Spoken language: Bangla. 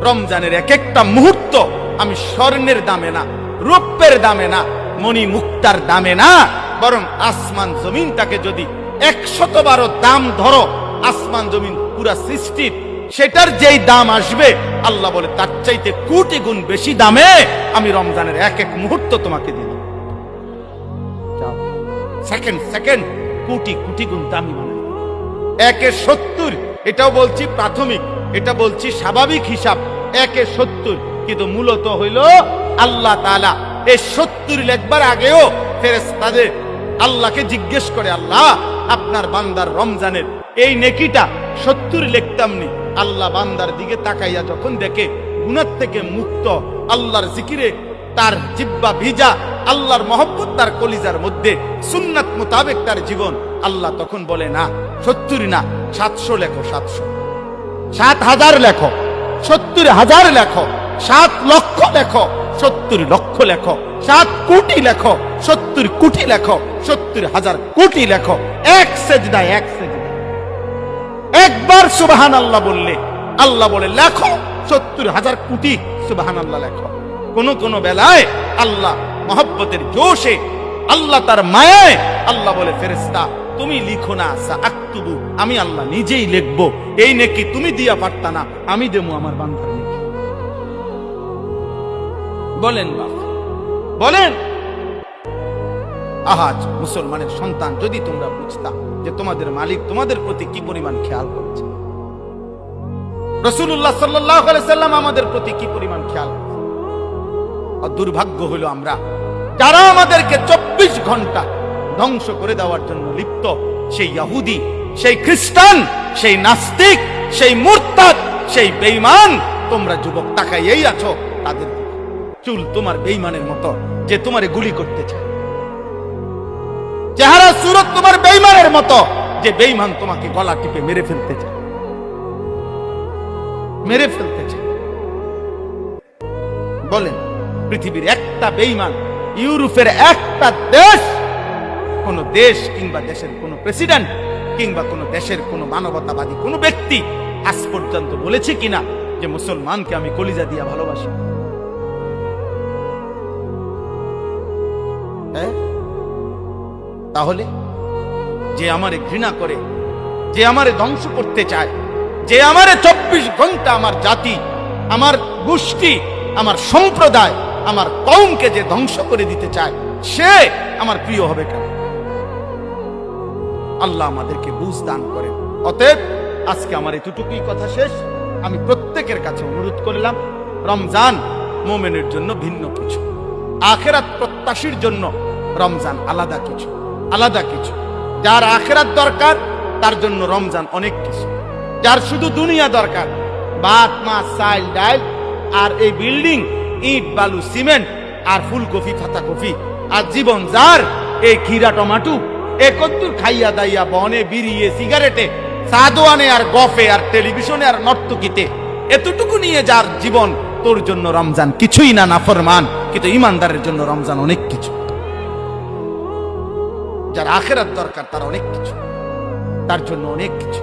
রমজানের এক একটা মুহূর্ত আমি স্বর্ণের দামে না, রৌপ্যের দামে না, মণি মুক্তার দামে না, বরং আসমান জমিনটাকে যদি 100 দাম ধরো, আসমান জমিন পুরা সৃষ্টির সেটার যেই দাম আসবে, আল্লাহ বলে তার চাইতে কোটি গুণ বেশি দামে আমি রমজানের এক এক মুহূর্ত তোমাকে দিলাম। সেকেন্ড সেকেন্ড কোটি কোটি গুণ দামি মানে 1/70, এটাও বলছি প্রাথমিক, এটা বলছি স্বাভাবিক হিসাব 1/70, কিন্তু মূলত হইল আল্লাহ তাআলা এই 70 লেখবার আগেও ফেরেশতাদের আল্লাহকে জিজ্ঞেস করে, আল্লাহ আপনার বান্দার রমজানের এই নেকিটা 70 লিখতামনি। আল্লাহ বান্দার দিকে তাকাইয়া যখন দেখে গুনাহ থেকে মুক্ত, আল্লাহর জিকিরে তার জিহ্বা ভিজা, আল্লাহর মহব্বত তার কলিজার মধ্যে, সুন্নাত মোতাবেক তার জীবন, আল্লাহ তখন বলে না 70 না, 700 লেখো, 700, 7,000 লেখো, 70,000 লেখো, 7 লক্ষ লেখো, 70 লক্ষ লেখো, 7 কোটি লেখো, 70 কোটি লেখো, 70,000 কোটি লেখো। এক সেজদায়, এক সেজদায় একবার সুবহানাল্লাহ বললে আল্লাহ বলে লেখো 70,000 কোটি সুবহানাল্লাহ লেখো। কোন কোন বেলায় আল্লাহ মহব্বতের জোশে, আল্লাহ তার মায়ায় আল্লাহ বলে, ফেরেশতা তুমি লিখো না, সাআকতুবু, আমি আল্লাহ নিজেই লিখবো। এই নেকি তুমি দিয়া পারতা না, আমি দেবো আমার বান্দার নেকি। বলেন বাপ, বলেন। আহাজ মুসলমানের সন্তান, যদি তোমরা বুঝতা যে তোমাদের মালিক তোমাদের প্রতি কি পরিমাণ খেয়াল করছে, রাসূলুল্লাহ সাল্লাল্লাহু আলাইহি সাল্লাম আমাদের প্রতি কি পরিমাণ খেয়াল করছে। আর দুর্ভাগ্য হলো আমরা যারা আমাদেরকে 24 ঘন্টা ধ্বংস করে দেওয়ার জন্য লিপ্ত, সেই ইহুদি, সেই খ্রিস্টান, সেই নাস্তিক, সেই মুরতাদ, সেই বেঈমান, তোমরা যুবক তাকাইয়েই আছো তাদের চুল তোমার বেঈমানের মতো, যে তোমারে গুলি করতে চায়, চেহারা সুরত তোমার বেঈমানের মতো, যে বেঈমান তোমাকে গলা টিপে মেরে ফেলতে চায়, মেরে ফেলতে চায়। বলেন, পৃথিবীর একটা বেঈমান, ইউরোপের একটা দেশ, কোন দেশ কিংবা দেশের কোন প্রেসিডেন্ট কিংবা কোন দেশের কোন মানবতাবাদী কোন ব্যক্তি আজ পর্যন্ত বলেছে কিনা যে মুসলমানকে আমি কলিজা দিয়া ভালোবাসি? তাহলে যে আমারে ঘৃণা করে, যে আমারে ধ্বংস করতে চায়, যে আমারে 24 ঘন্টা আমার জাতি, আমার গোষ্ঠী, আমার সম্প্রদায়, আমার কওমকে যে ধ্বংস করে দিতে চায়, সে আমার প্রিয় হবে কেন? আল্লাহ আমাদেরকে বুঝ দান করেন। অতএব আজকে আমার এতটুকুই কথা শেষ। আমি প্রত্যেকের কাছে অনুরোধ করলাম, রমজান মুমিনের জন্য ভিন্ন কিছু, আখিরাত প্রত্যাশীর জন্য রমজান আলাদা কিছু, আলাদা কিছু। যার আখিরাত দরকার তার জন্য রমজান অনেক কিছু। যার শুধু দুনিয়া দরকার, ভাত মাছ চাল ডাল আর এই বিল্ডিং, ইট বালু সিমেন্ট আর ফুলকপি পাতাকপি, আর জীবন যার এই খিরা টমাটো, একত্তর খাইয়া দাইয়া বনে বিড়িয়ে সিগারেটে সাদোয়ানে আর গফে আর টেলিভিশনে আর নর্তকীতে, এতটুকু নিয়ে যার জীবন, তোর জন্য রমজান কিছুই না, নাফরমান। কিন্তু ইমানদারের জন্য রমজান অনেক কিছু। যার আখিরাত দরকার তার অনেক কিছু, তার জন্য অনেক কিছু।